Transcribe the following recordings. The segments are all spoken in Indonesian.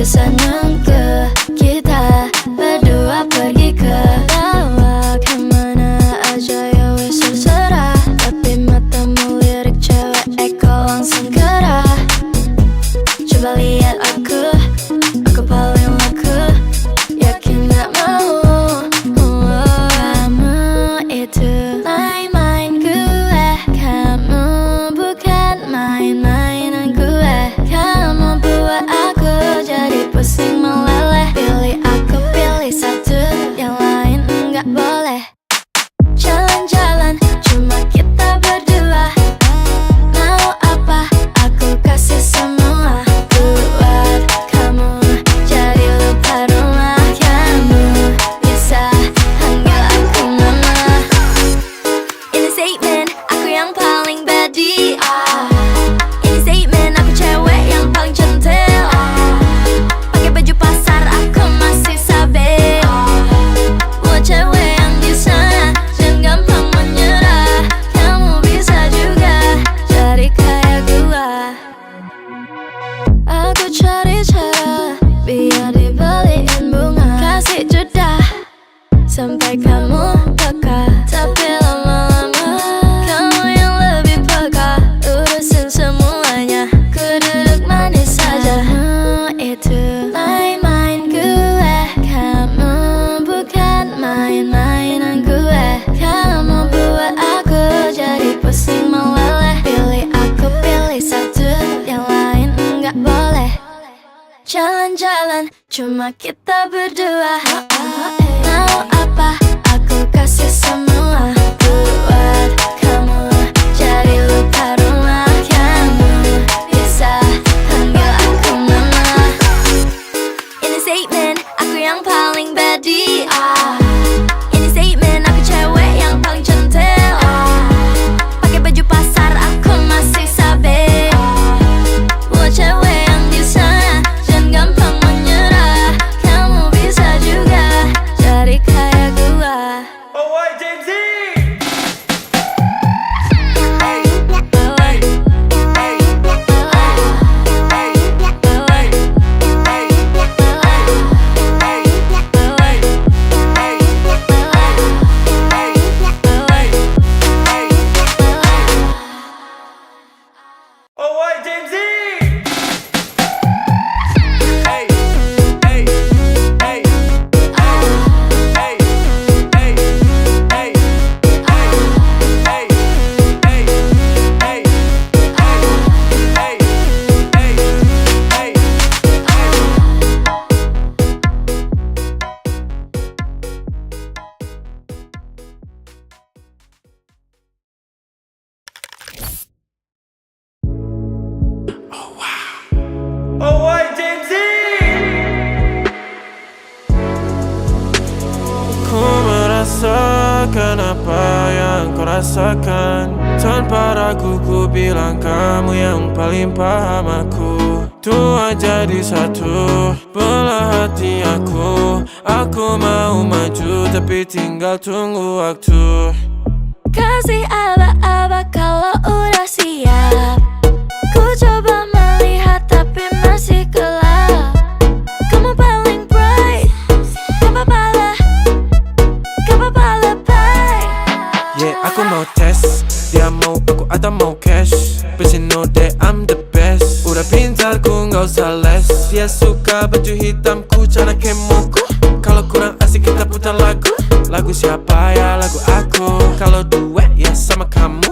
bisa nunggu kita berdua pergi ke bawah kemana aja ya wes terserah. Tapi matamu lirik cewek eko langsung gerah. Coba lihat aku paling laku. Yakin gak mau kamu itu main-main gue. Kamu bukan main-mainan gue. Kamu buat aku jadi pusing meleleh. Pilih aku, pilih satu, yang lain enggak boleh. Jalan-jalan cuma kita berdua. Mau apa aku kasih semua. Buat kamu jadi lupa rumah. Kamu bisa panggil aku mama. Ini statement aku yang paling badi. Ini statement aku cewek yang paling centil. Pakai baju pasar aku masih sabe. Buat cewek yang bisa dan gampang menyerah. Kamu bisa juga jadi kayak gua. Aku cari cara biar dibeliin bunga. Kasih jeda sampai kamu peka. Tapi lama-lama kamu yang lebih peka. Urusin semuanya, ku duduk manis saja. Kamu itu main-main gue. Kamu bukan main-mainan gue. Kamu buat aku jadi pusing meleleh. Pilih aku, pilih satu, yang lain enggak boleh. Jalan-jalan cuma kita berdua. Mau apa aku kasih semua. Buat kamu jadi lupa rumah. Kamu bisa panggil aku mama. Ini statement aku yang paling badi. Ini statement aku cewek yang paling centil. Pakai baju pasar aku masih sabe. Buat cewek yang bisa dan gampang menyerah. Kamu bisa juga jadi kayak gua. Ku merasakan apa yang kau rasakan. Tanpa ragu ku bilang kamu yang paling paham aku. Tua jadi satu, belah hati aku. Aku mau maju tapi tinggal tunggu waktu. Kasih aba-aba kalau udah siap. Ku coba melihat tapi masih gelap. Kamu paling bright. Gak apa-apa lebay. Yeah, aku mau tes. Dia mau aku atau mau cash. But you know that I'm the best. Udah pintar ku gak usah les. Dia suka baju hitamku, cara kemoku. Kalau kurang asik kita putar lagu. Lagu siapa ya? Lagu aku. Kalau duet ya sama kamu.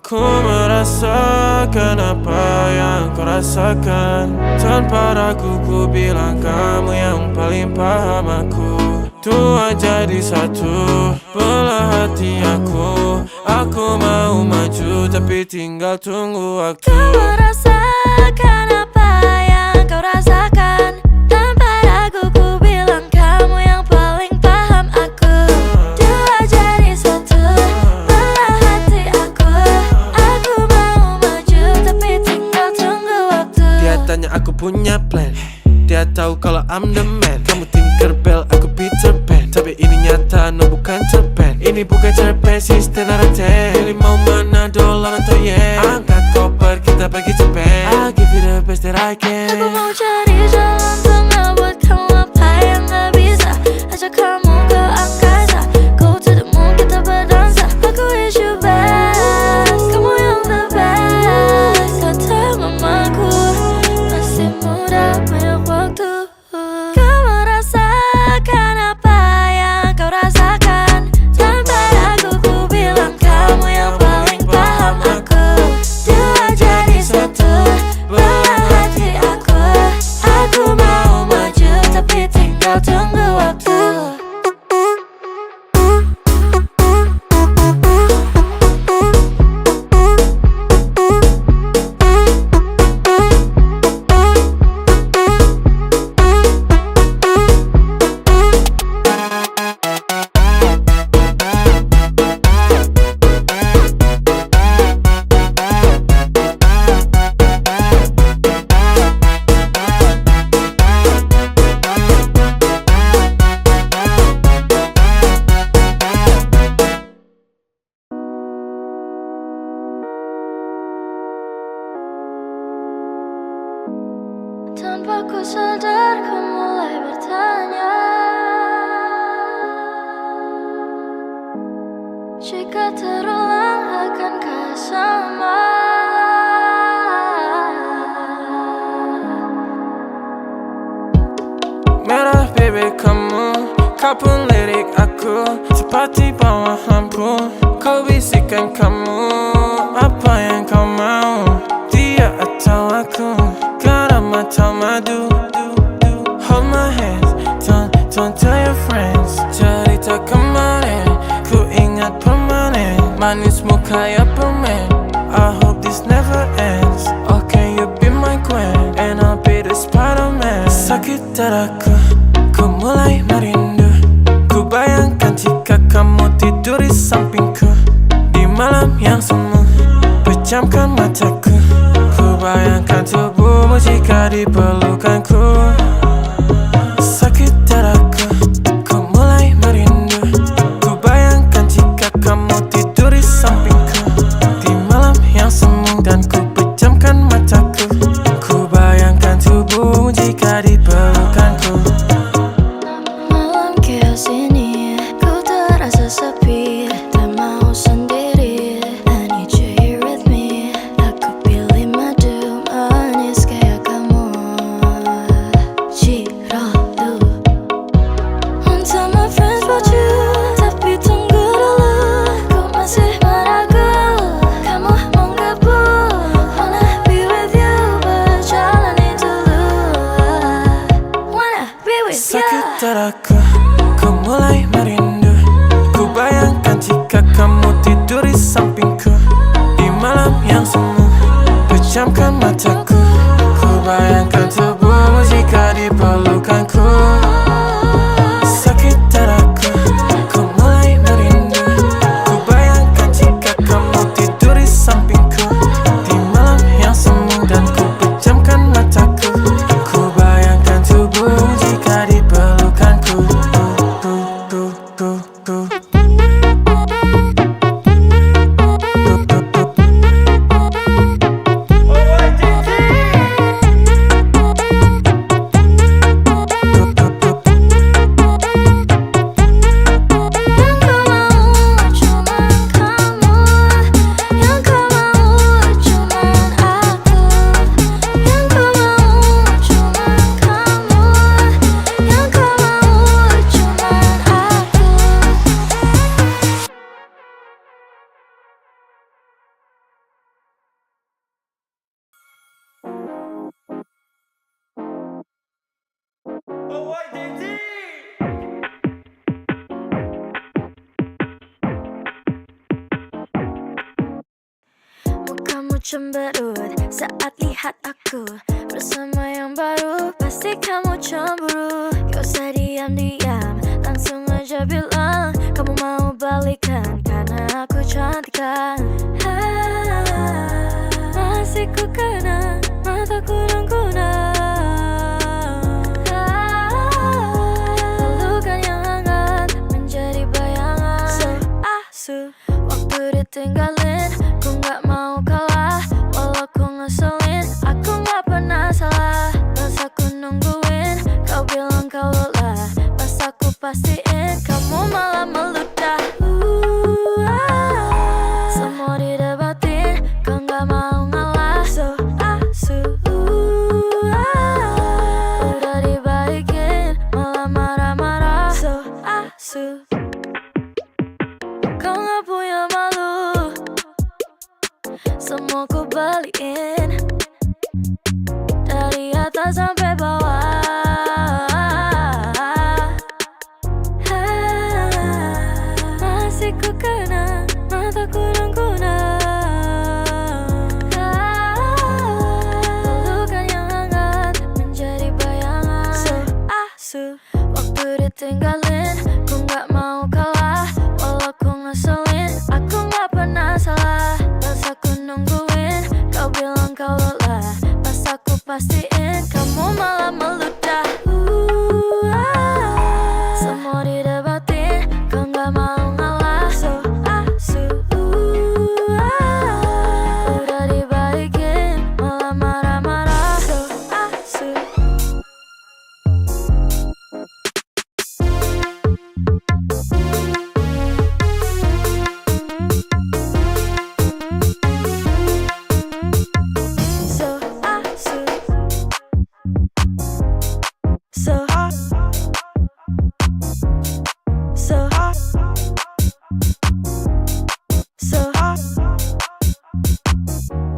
Ku merasakan apa yang kau rasakan. Tanpa ragu ku bilang kamu yang paling paham aku. Tua jadi satu, belah hati aku. Aku mau maju tapi tinggal tunggu waktu. Kau merasakan apa yang kau rasakan. Tanpa ragu ku bilang kamu yang paling paham aku. Dua jadi satu, belah hati aku. Aku mau maju tapi tinggal tunggu waktu. Dia tanya aku punya plan. Dia tahu kalau I'm the man. Kamu Tinkerbell, aku Peter Pan. Tapi ini nyata, no bukan cerpen. Ini bukan cerpen, sistem narate. Pilih mau mana, dolar atau yen. Angkat koper, kita pergi Japan. I'll give you the best best that I can. Aku mau cari jalan tengah buat kamu apa yang gak bisa. Ajak kamu ke angkasa, go to the moon, kita berdansa. Aku wish you best, kamu yang the best. Kata mamaku, masih muda banyak waktu. Kau merasakan apa yang kau rasakan. Tanpa ragu ku bilang kamu yang paling paham aku. Dua jadi satu, belah hati aku. Aku mau maju tapi tinggal tunggu waktu. Tanpa ku sadar ku mulai bertanya, jika terulang akankah sama? Merah baby kamu, kau pun lirik aku seperti bawah lampu. Kau bisikan kamu, apa yang kau mau, dia atau aku. Karena mata madu, hold my hands, don't tell your friends. Cerita kemarin, ku ingat permanen. Manismu kayak permen, I hope this never ends. Oh can you be my queen, and I'll be the Spider-Man. Sakit dadaku, ku mulai merindu. Ku bayangkan jika kamu tidur di sampingku. Di malam yang semu, pejamkan mataku. Ku bayangkan tubuhmu jika di pelukanku. Sakit dadaku, ku mulai merindu. Ku bayangkan jika kamu tidur di sampingku. Di malam yang semu dan ku pejamkan mataku. Ku bayangkan tubuhmu jika di pelukanku. Malam chaos ini, ku terasa sepi, tak mau sendiri. I need you here with me. Aku pilih madu manis kayak kamu, Cirodu. Want tell my friends about you, tapi tunggu dulu. Ku masih meragu, kamu menggebu. Wanna be with you, berjalani dulu. Wanna be with you. Sakit dadaku, ku mulai merindu. Ku bayangkan jika kamu tidur di sampingku. Di malam yang semu, pejamkan mataku. Ku bayangkan tubuhmu jika di pelukanku. Sakit dadaku, ku mulai merindu. Ku bayangkan jika kamu tidur di sampingku. Di malam yang semu dan ku pejamkan mataku. Ku bayangkan tubuhmu jika di pelukanku. Mukamu cemberut saat lihat aku bersama yang baru, pasti kamu cemburu. Gak usah diam-diam, langsung aja bilang kamu mau balikan karena aku cantik kan. Masih ku kenang mataku dan kunang. Pelukan yang hangat menjadi bayangan. So waktu ditinggalin, ku gak mau kalah. Walau ku ngeselin, aku gak pernah tinggalin. Ku gak mau kalah, walau ku ngeselin. Aku gak pernah salah, pas aku nungguin. Kau bilang kau lelah, pas aku pastiin kamu malah meludah. Semua didebatin, kau gak mau ngalah. So asu, udah dibalikin, malah marah-marah. So asu.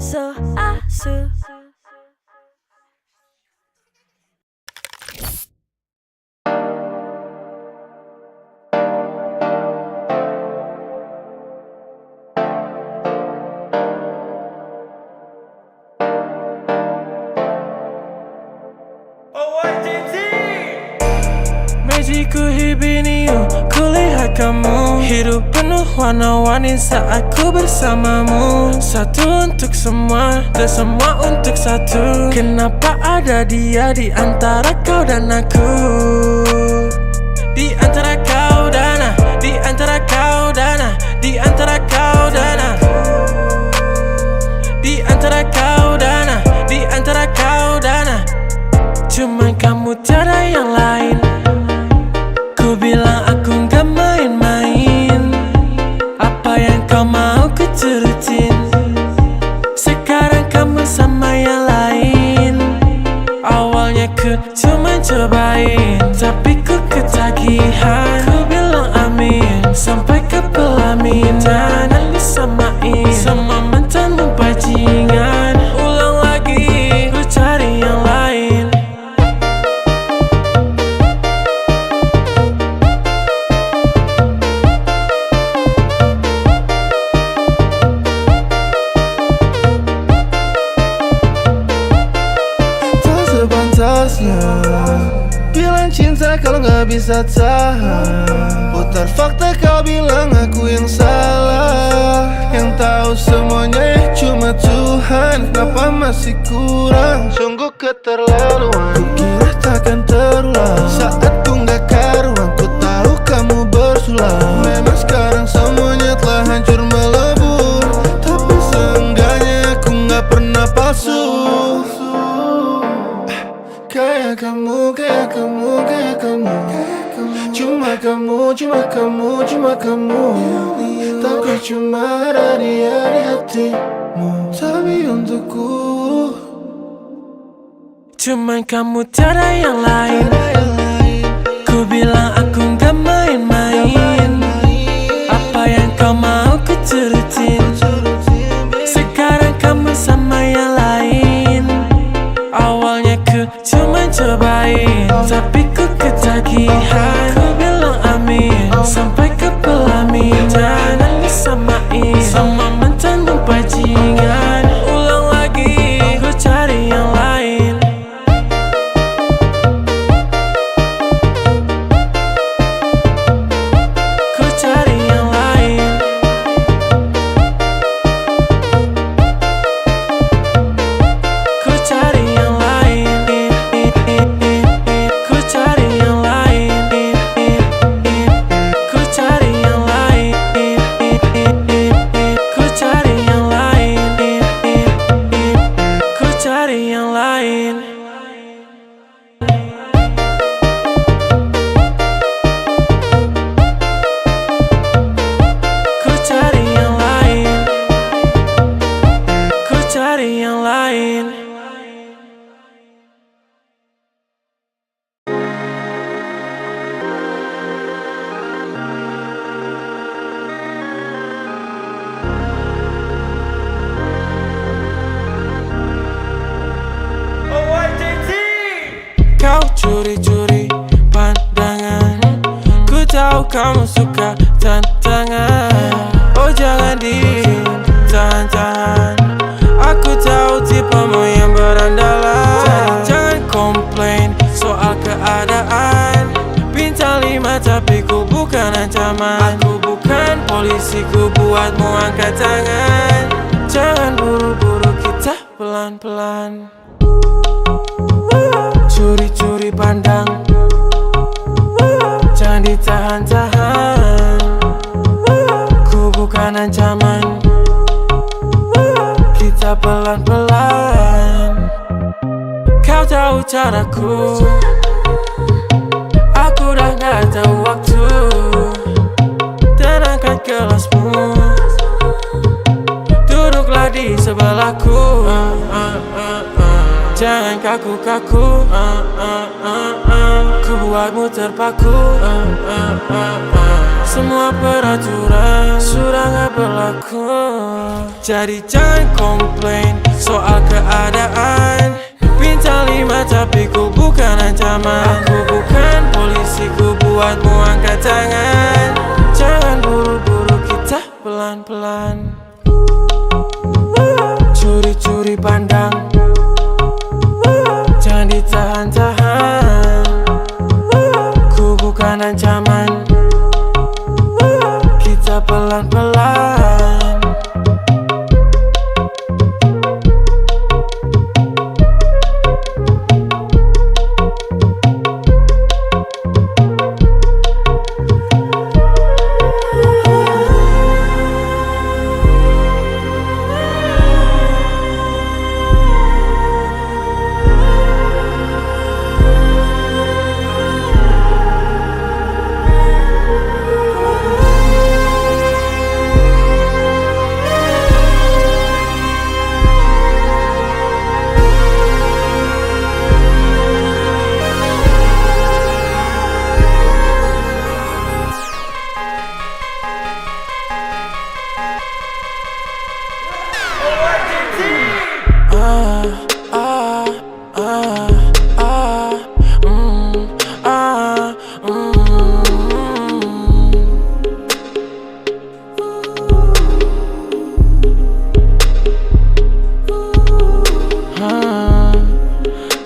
So asu. Magicku hibiniu, kulihat kamu. Hidup penuh warna-warni saat ku bersamamu. Satu untuk semua, dan semua untuk satu. Kenapa ada dia di antara kau dan aku? Di antara kau dan aku, di antara kau dan aku, di antara kau dan aku, di antara kau dan aku, di antara kau dan aku. Cuman kamu tiada yang lain. Ku bilang aku gak main-main. Apa yang kau mau ku turutin. Sekarang kamu sama yang lain. Awalnya ku cuma cobain, tapi ku ketagihan. Ku bilang amin, sampai ke pelaminan. Dan disamain sama mantanmu bajingan. Ulang lagi, ku cari yang lain. Bilang cinta kalau gak bisa tahan. Putar fakta kau bilang aku yang salah. Yang tahu semuanya cuma Tuhan. Kenapa masih kurang? Sungguh keterlaluan. Ku kira takkan terulang. Saat ku gak karuan, ku tahu kamu bersulang. Memang sekarang semuanya telah hancur melebur. Tapi seenggaknya aku gak pernah palsu. Kayak kamu, kayak kamu, kayak kamu. Cuma kamu, cuma kamu, cuma kamu. Tapi cuma ada dia di hatimu. Tapi untukku Cuman kamu tiada yang lain. Ku bilang aku gak main-main. Apa yang kau mau ku turutin. Sekarang kamu sama yang lain. Awalnya ku cuma cobain, tapi ku ketagihan. Ku bilang amin, sampai ke pelaminan. Dan disamain sama mantanmu bajingan. Ulang lagi, ku cari yang lain. Ku cari yang lain. Ku cari yang lain. Ku cari yang lain. Ku cari yang lain. Ku cari yang lain. Ku cari yang lain. Ku cari yang lain. Ku cari yang lain. Kau curi-curi pandangan. Ku tahu kamu suka tantangan. Oh jangan ditahan-tahan. Aku tahu tipemu yang berandalan. Jangan komplain soal keadaan. Bintang lima tapi ku bukan ancaman. Aku bukan polisi, ku buatmu angkat tangan. Jangan buru-buru, kita pelan-pelan. Curi-curi pandang, jangan ditahan-tahan. Ku bukan ancaman, kita pelan-pelan. Kau tahu caraku, aku dah gak tahu waktu. Dan angkat gelasmu, duduklah di sebelahku. Jangan kaku-kaku, ku buatmu terpaku. Semua peraturan sudah gak berlaku. Jadi jangan komplain soal keadaan. Bintang 5 tapi ku bukan ancaman. Aku bukan polisi, ku buatmu angkat tangan. Jangan buru-buru, kita pelan-pelan. Curi-curi pandang, jangan ditahan-tahan. Ku bukan ancaman, kita pelan-pelan.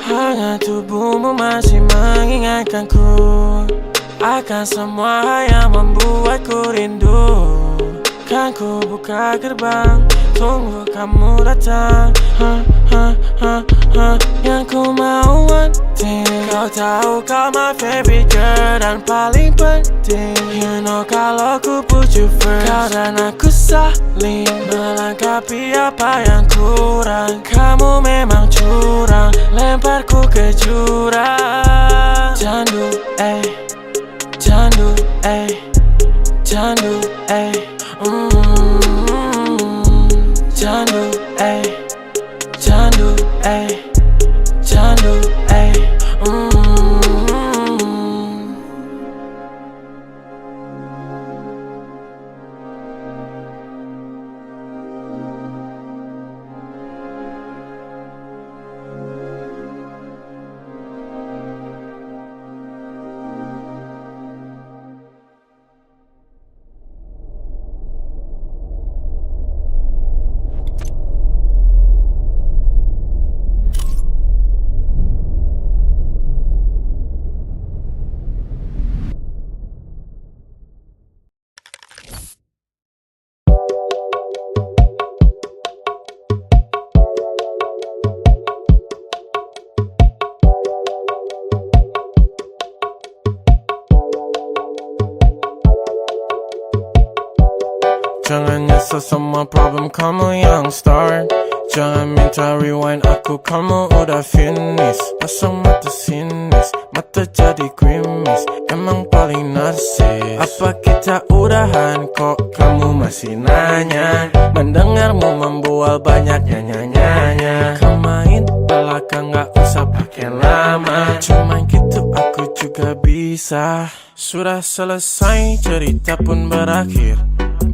Hangat tubuhmu masih mengingatkanku akan semua yang membuatku rindu. Kan ku buka gerbang, tunggu kamu datang. Yang ku mau wanting, kau tahu kau my favorite girl dan paling penting. You know kalau ku put you first, kau dan aku saling melengkapi apa yang kurang. Kamu memang curang, lemparku ke jurang. Candu, candu, candu, candu, candu, candu, Jangan nyesel semua problem kamu yang start. Jangan minta rewind aku, kamu udah finish. Pasang mata sinis, mata jadi grimis. Emang paling narsis. Apa kita udahan kok kamu masih nanya? Mendengarmu membual banyak nyanyi-nyanyi. Kau main belakang gak usah pakai lama. Cuman gitu aku juga bisa. Sudah selesai cerita pun berakhir.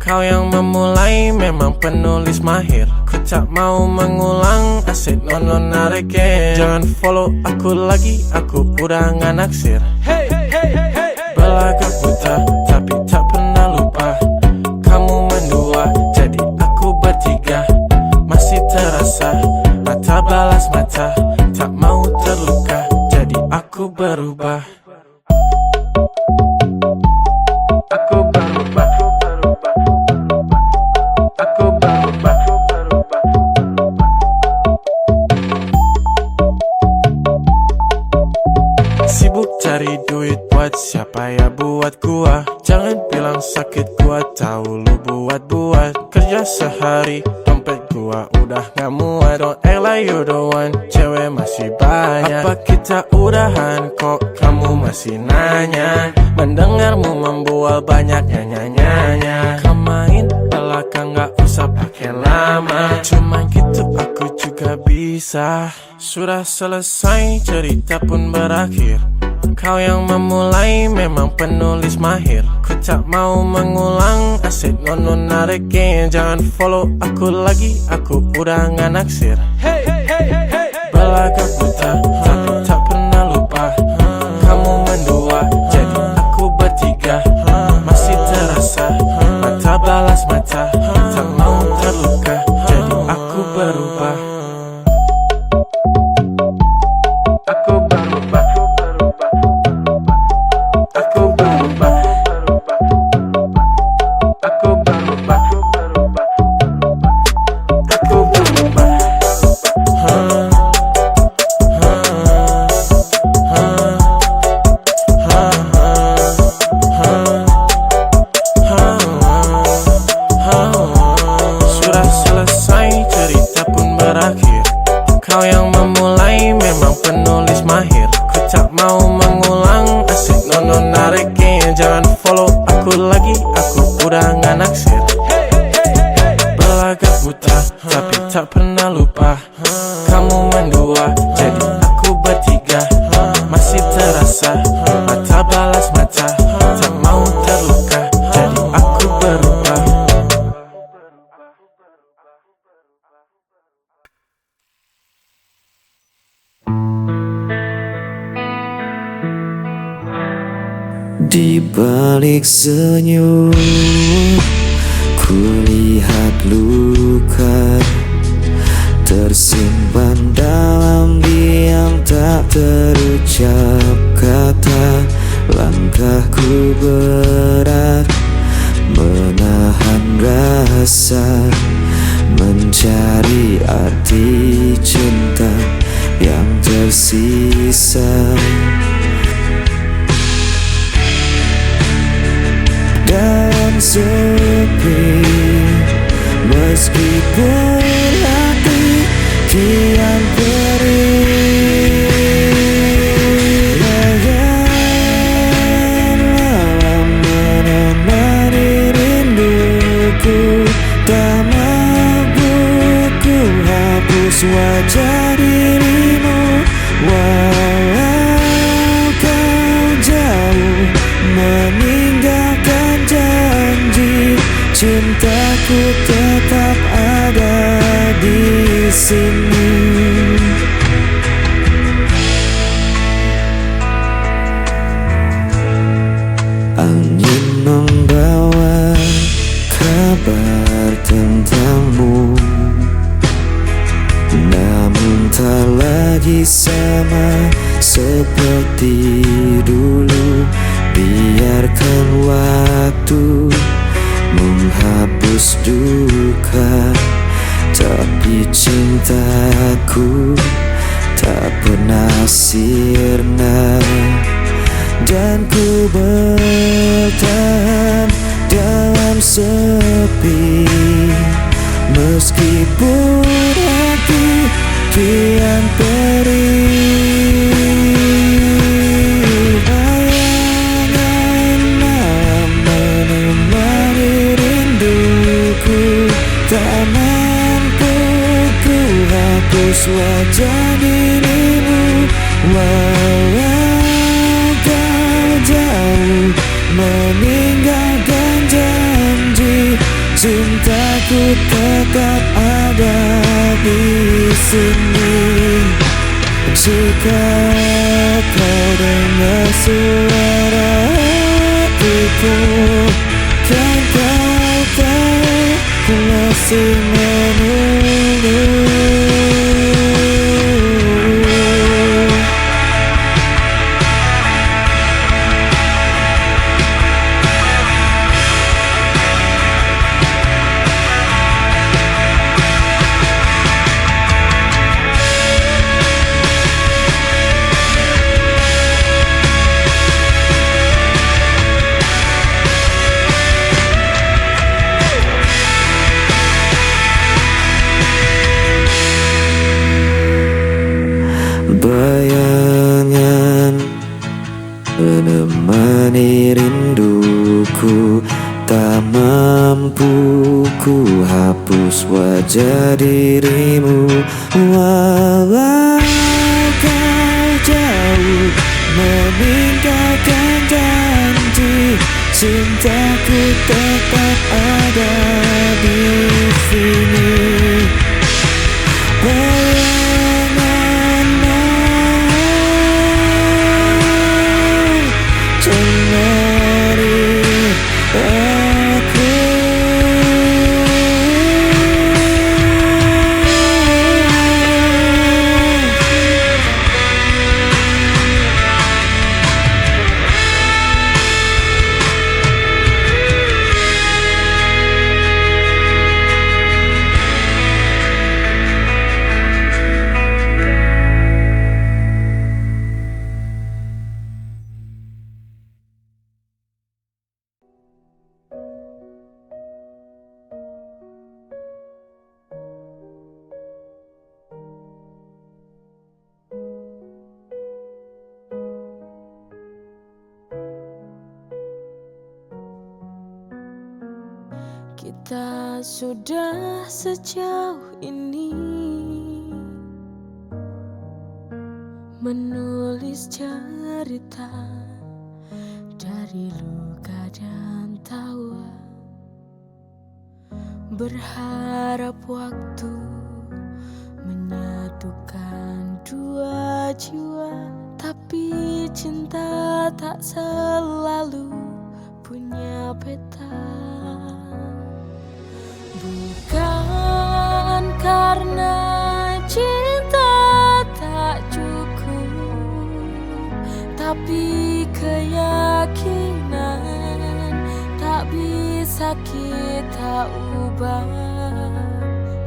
Kau yang memulai memang penulis mahir. Ku tak mau mengulang, asyik non narikin. Jangan follow aku lagi, aku udah gak naksir. Hey, hey, hey. Belaga buta, tapi tak pernah lupa. Kamu mendua, jadi aku bertiga. Masih terasa, mata balas mata. Tak mau terluka, jadi aku berubah. sibuk cari duit buat siapa ya buat gua. Jangan bilang sakit gua tahu lu buat-buat. Kerja sehari dompet gua udah gak muat. Don't act like you the one, cewek masih banyak. Apa kita udahan kok kamu masih nanya? Mendengarmu membual banyak nyanyi-nyanyi. Kau main belakang gak usah pakai lama. Cuman gitu aku juga bisa. Sudah selesai cerita pun berakhir. Kau yang memulai memang penulis mahir. Ku tak mau mengulang, asyik nono narikin. Jangan follow aku lagi, aku udah gak naksir. Belagak buta, tapi tak pernah lupa. Kamu mendua, jadi aku bertiga. Masih terasa, mata balas mata. Tak mau terluka, jadi aku berubah. Aku berubah. Aku berubah. Aku berubah. Aku berubah. Sudah selesai cerita pun berakhir. Kau yang memulai memang penulis mahir. Ku tak mau mengulang, asyik nono narikin. Jangan follow aku lagi, aku udah gak naksir. Belagak buta, tapi tak pernah lupa. Kamu mendua, jadi aku bertiga. Masih terasa, mata balas mata. Tak mau terluka, jadi aku berubah. Di balik senyum, ku lihat luka tersimpan dalam diam, tak terucap kata. Langkahku berat, menahan rasa, mencari arti cinta yang tersisa. Dan sepi, meskipun hati kian perih. Bayangan malam menemani rinduku, tak mampu ku hapus wajah dirimu. Walau kau jauh meninggalkan janji, cintaku tetap ada di sini. Angin membawa kabar tentangmu, namun tak lagi sama seperti dulu. Biarkan waktu menghapus duka, tapi cintaku tak pernah sirna. Dan ku bertahan dalam sepi, meskipun hati kian perih. Bayangan malam menemani rinduku, tak mampu ku hapus wajah dirimu. Walau kau jauh meninggalkan janji, cintaku tetap ada di sini. Jika kau dengar suara hatiku, kan kau tahu ku masih menunggu. menemani rinduku. Tak mampu ku hapus wajah dirimu, walau kau jauh meninggalkan janji. Cintaku tetap ada di sini. Bayanganmu cemari aku. Kita sudah sejauh ini menulis cerita dari luka dan tawa. Berharap waktu menyatukan dua jiwa, tapi cinta tak selalu punya peta. Bukan karena cinta tak cukup, tapi keyakinan tak bisa kita ubah.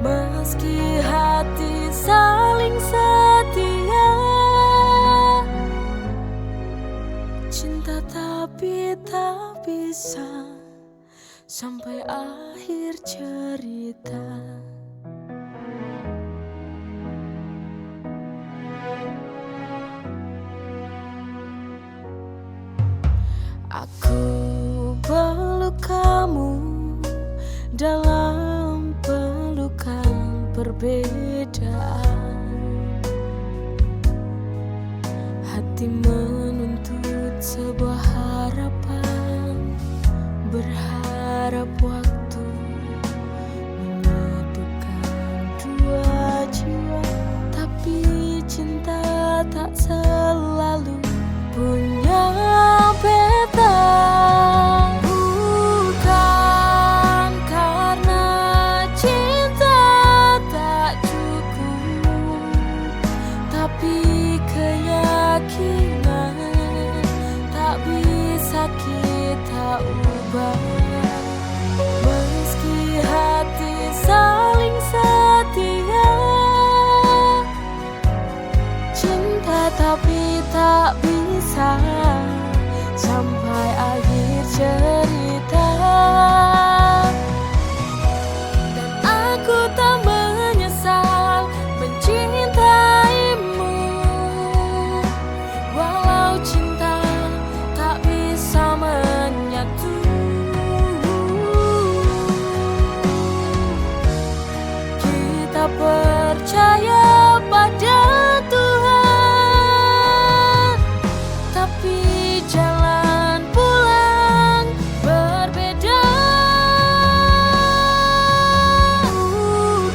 Meski hati saling setia, cinta tapi tak bisa sampai akhir cerita. Aku peluk kamu dalam pelukan perbedaan. Hati menuntut sebuah harapan, berharap waktu menyatukan dua jiwa, tapi cinta tak selalu punya peta. Bukan karena cinta tak cukup, tapi keyakinan tak bisa kita ubah. Meski hati saling setia, cinta tapi tak bisa sampai akhir cerita. Dan aku tak menyesal mencintaimu, walau cinta tak bisa menyatu. Kita percaya pada Tuhan, tapi jalan pulang berbeda.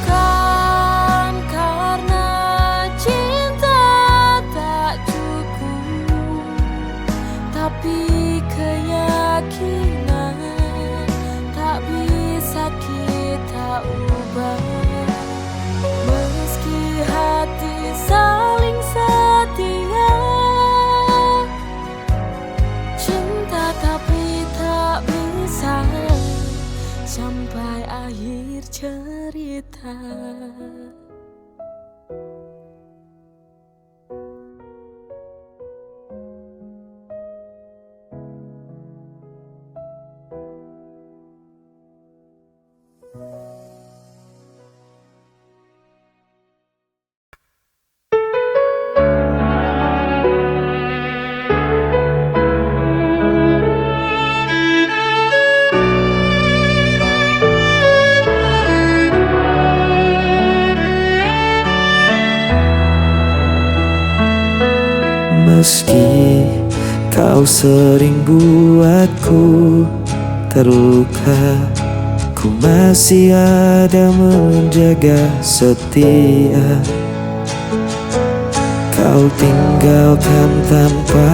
Bukan karena cinta tak cukup, tapi keyakinan tak bisa kita ubah. Meski hati saling setia, cinta tapi tak bisa sampai akhir cerita. Meski kau sering buatku terluka, ku masih ada menjaga setia. Kau tinggalkan tanpa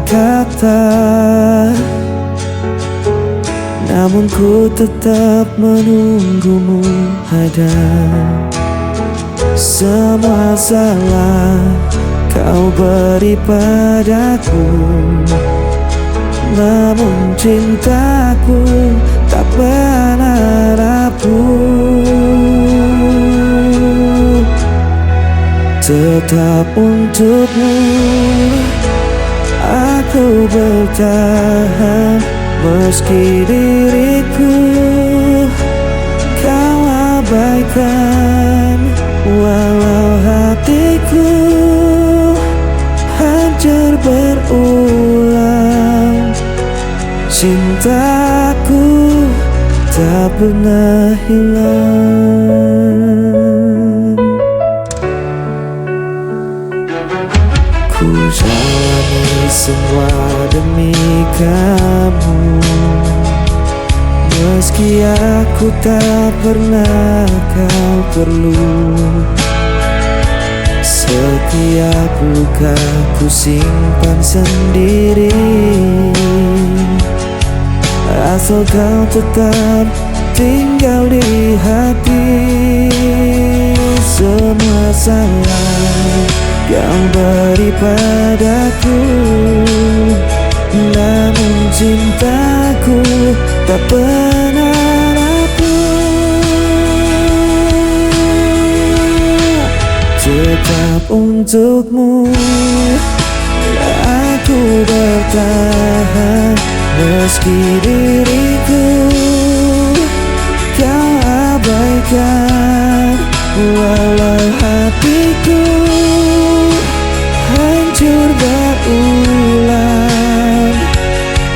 kata, namun ku tetap menunggumu ada. Semua salah kau beri padaku, namun cintaku tak pernah rapuh. Tetap untukmu aku bertahan, meski diriku kau abaikan. Walau hatiku hancur berulang, cintaku tak pernah hilang. Ku jalani semua demi kamu, meski aku tak pernah kau perlu. Setiap luka ku simpan sendiri, asal kau tetap tinggal di hati. Semua salah kau beri padaku, namun cintaku tak pernah rapuh. Tetap untukmu aku bertahan, meski diriku kau abaikan. Walau hatiku hancur berulang,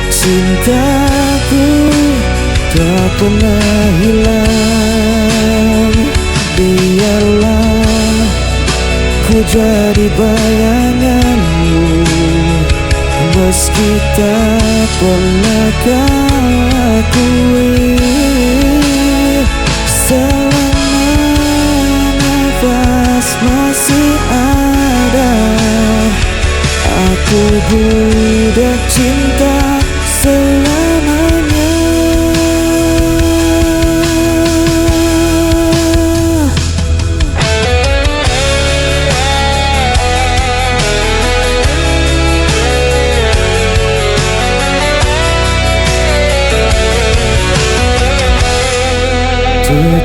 cintaku tak pernah hilang. Biarlah ku jadi bayanganmu, meski tak pernah kau akui. Selama nafas masih ada, aku budak cinta selamanya.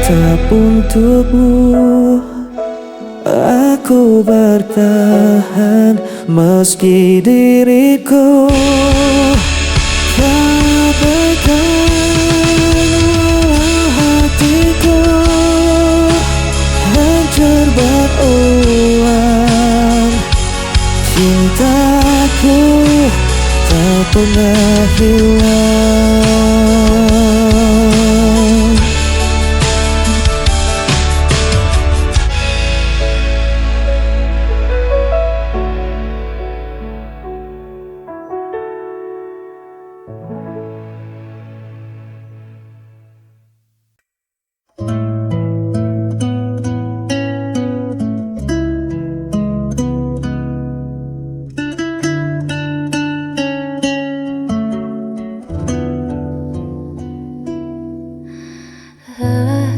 Tetap untukmu aku bertahan, meski diriku kau abaikan. Hatiku hancur berulang, cintaku tak pernah hilang.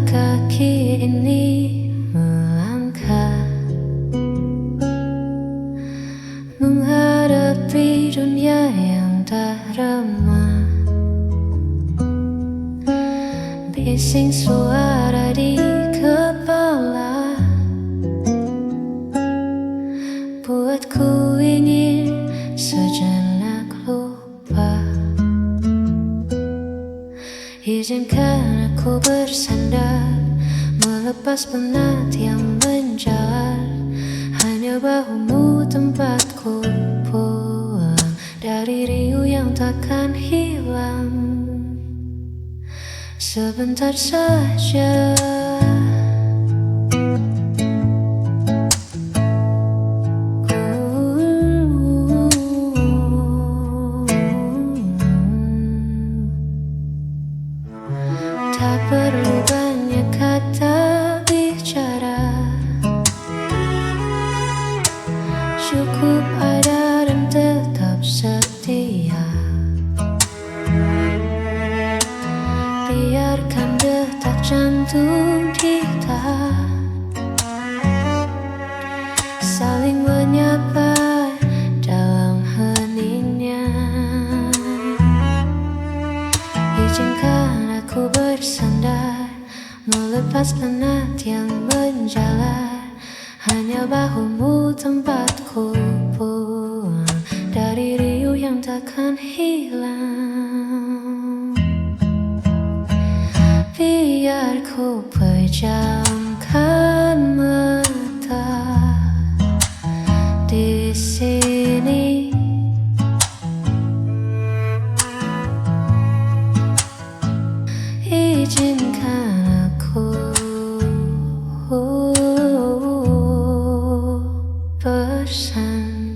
Kaki ini melangkah menghadapi dunia yang tak ramah. Bising suara di kepala buatku ingin sejenak lupa. Izinkan aku bersandar, melepas penat yang menjalar. Hanya bahumu tempatku pulang dari riuh yang takkan hilang. Sebentar saja bersandar, melepas penat yang menjalar. Hanya bahumu tempatku pulang dari riuh yang takkan hilang. Biar ku pejamkan mata di sini, izinkan aku bersandar.